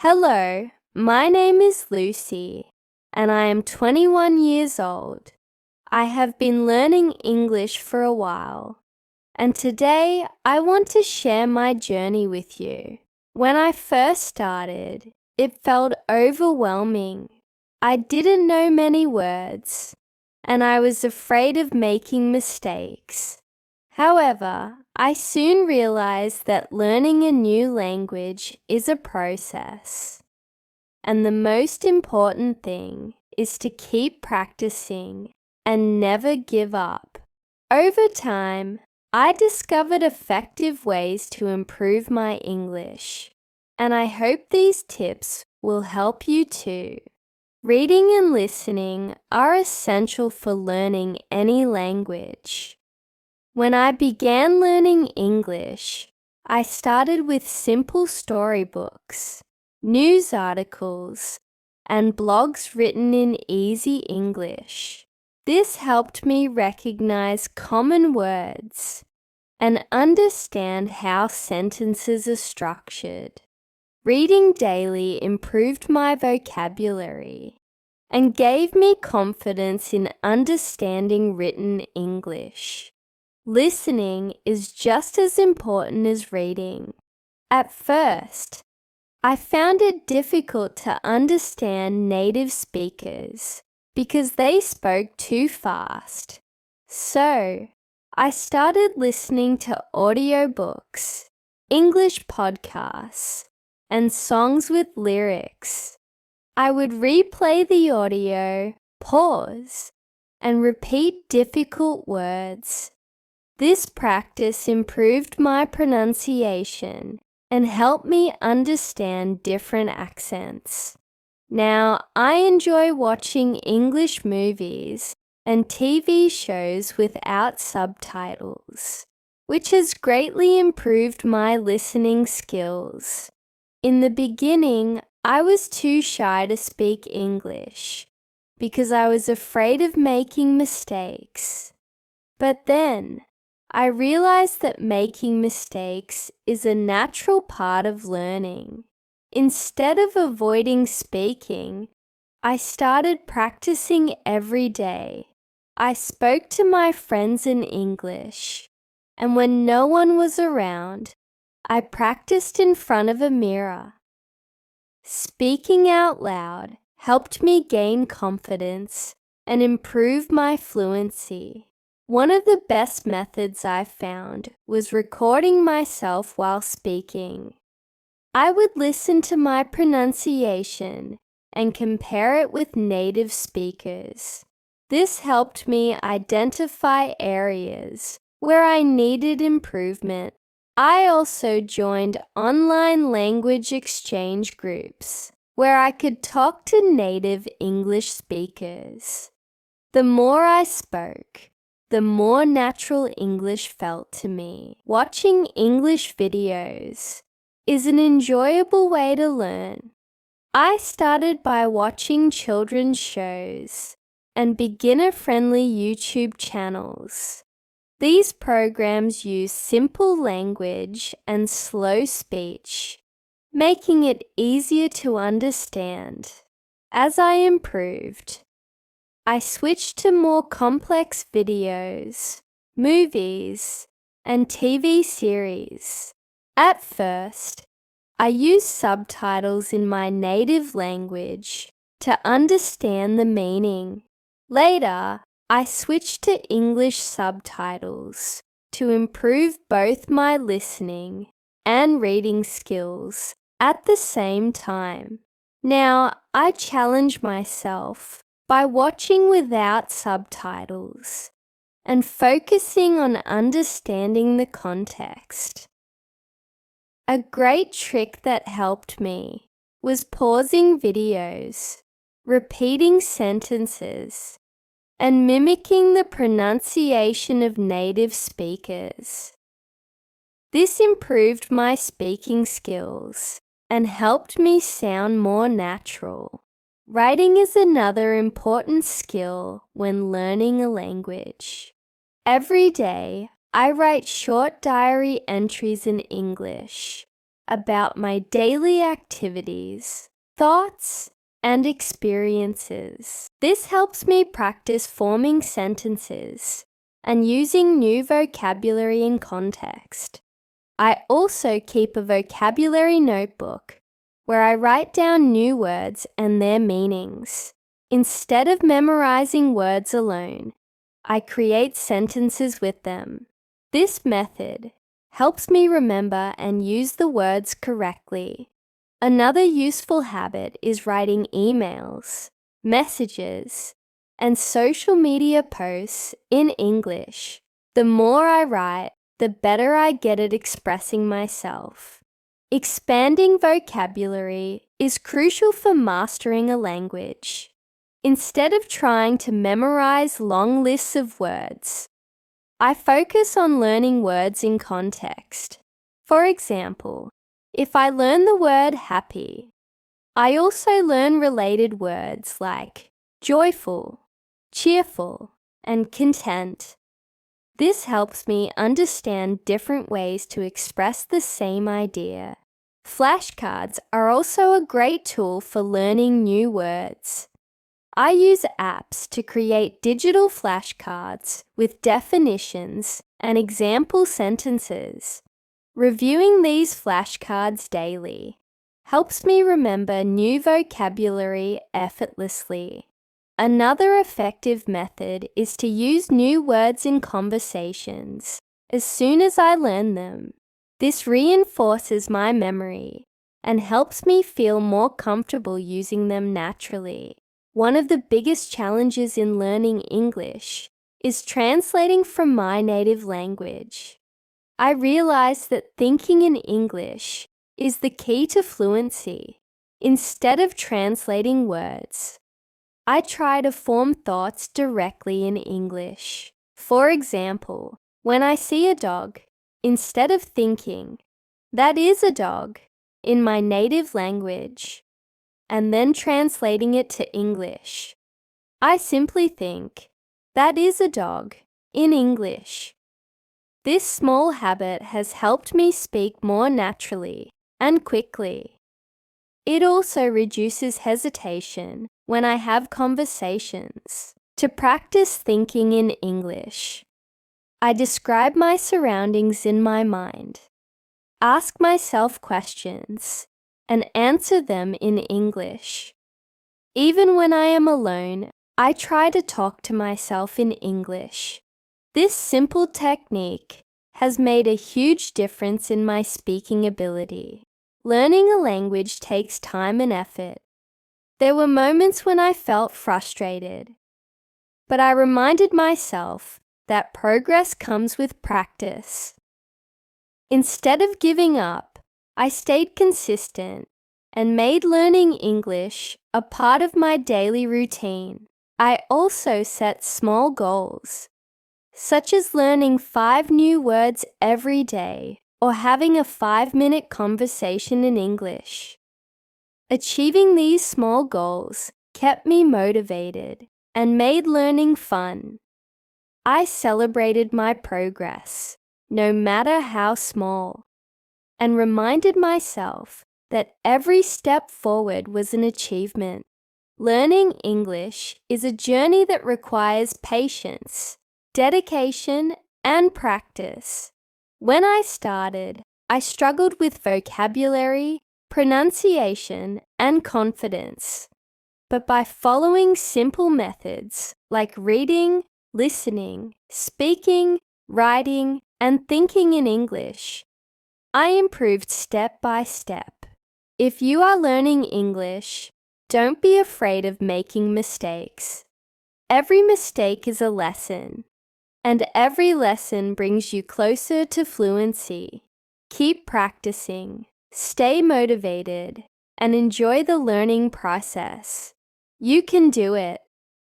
Hello, my name is Lucy, and I am 21 years old. I have been learning English for a while, and today I want to share my journey with you. When I first started, it felt overwhelming. I didn't know many words, and I was afraid of making mistakes. However, I soon realized that learning a new language is a process, and the most important thing is to keep practicing and never give up. Over time, I discovered effective ways to improve my English, and I hope these tips will help you too. Reading and listening are essential for learning any language. When I began learning English, I started with simple storybooks, news articles, and blogs written in easy English. This helped me recognize common words and understand how sentences are structured. Reading daily improved my vocabulary and gave me confidence in understanding written English. Listening is just as important as reading. At first, I found it difficult to understand native speakers because they spoke too fast. So, I started listening to audiobooks, English podcasts, and songs with lyrics. I would replay the audio, pause, and repeat difficult words. This practice improved my pronunciation and helped me understand different accents. Now, I enjoy watching English movies and TV shows without subtitles, which has greatly improved my listening skills. In the beginning, I was too shy to speak English because I was afraid of making mistakes. But then, I realized that making mistakes is a natural part of learning. Instead of avoiding speaking, I started practicing every day. I spoke to my friends in English, and when no one was around, I practiced in front of a mirror. Speaking out loud helped me gain confidence and improve my fluency. One of the best methods I found was recording myself while speaking. I would listen to my pronunciation and compare it with native speakers. This helped me identify areas where I needed improvement. I also joined online language exchange groups where I could talk to native English speakers. The more I spoke, the more natural English felt to me. Watching English videos is an enjoyable way to learn. I started by watching children's shows and beginner-friendly YouTube channels. These programs use simple language and slow speech, making it easier to understand. As I improved, I switched to more complex videos, movies, and TV series. At first, I used subtitles in my native language to understand the meaning. Later, I switched to English subtitles to improve both my listening and reading skills at the same time. Now, I challenge myself by watching without subtitles and focusing on understanding the context. A great trick that helped me was pausing videos, repeating sentences, and mimicking the pronunciation of native speakers. This improved my speaking skills and helped me sound more natural. Writing is another important skill when learning a language. Every day, I write short diary entries in English. about my daily activities, thoughts, and experiences. This helps me practice forming sentences and using new vocabulary in context. I also keep a vocabulary notebook where I write down new words and their meanings. Instead of memorizing words alone, I create sentences with them. This method helps me remember and use the words correctly. Another useful habit is writing emails, messages, and social media posts in English. The more I write, the better I get at expressing myself. Expanding vocabulary is crucial for mastering a language. Instead of trying to memorize long lists of words, I focus on learning words in context. For example, if I learn the word happy, I also learn related words like joyful, cheerful, and content. This helps me understand different ways to express the same idea. Flashcards are also a great tool for learning new words. I use apps to create digital flashcards with definitions and example sentences. Reviewing these flashcards daily helps me remember new vocabulary effortlessly. Another effective method is to use new words in conversations as soon as I learn them. This reinforces my memory and helps me feel more comfortable using them naturally. One of the biggest challenges in learning English is translating from my native language. I realized that thinking in English is the key to fluency. Instead of translating words, I try to form thoughts directly in English. For example, when I see a dog, instead of thinking, "That is a dog," in my native language, and then translating it to English, I simply think, "That is a dog," in English. This small habit has helped me speak more naturally and quickly. It also reduces hesitation when I have conversations. To practice thinking in English, I describe my surroundings in my mind, ask myself questions, and answer them in English. Even when I am alone, I try to talk to myself in English. This simple technique has made a huge difference in my speaking ability. Learning a language takes time and effort. There were moments when I felt frustrated, but I reminded myself that progress comes with practice. Instead of giving up, I stayed consistent and made learning English a part of my daily routine. I also set small goals, such as learning 5 new words every day or having a 5-minute conversation in English. Achieving these small goals kept me motivated and made learning fun. I celebrated my progress, no matter how small, and reminded myself that every step forward was an achievement. Learning English is a journey that requires patience, dedication, and practice. When I started, I struggled with vocabulary, pronunciation, and confidence. But by following simple methods like reading, listening, speaking, writing, and thinking in English, I improved step by step. If you are learning English, don't be afraid of making mistakes. Every mistake is a lesson, and every lesson brings you closer to fluency. Keep practicing, stay motivated, and enjoy the learning process. You can do it.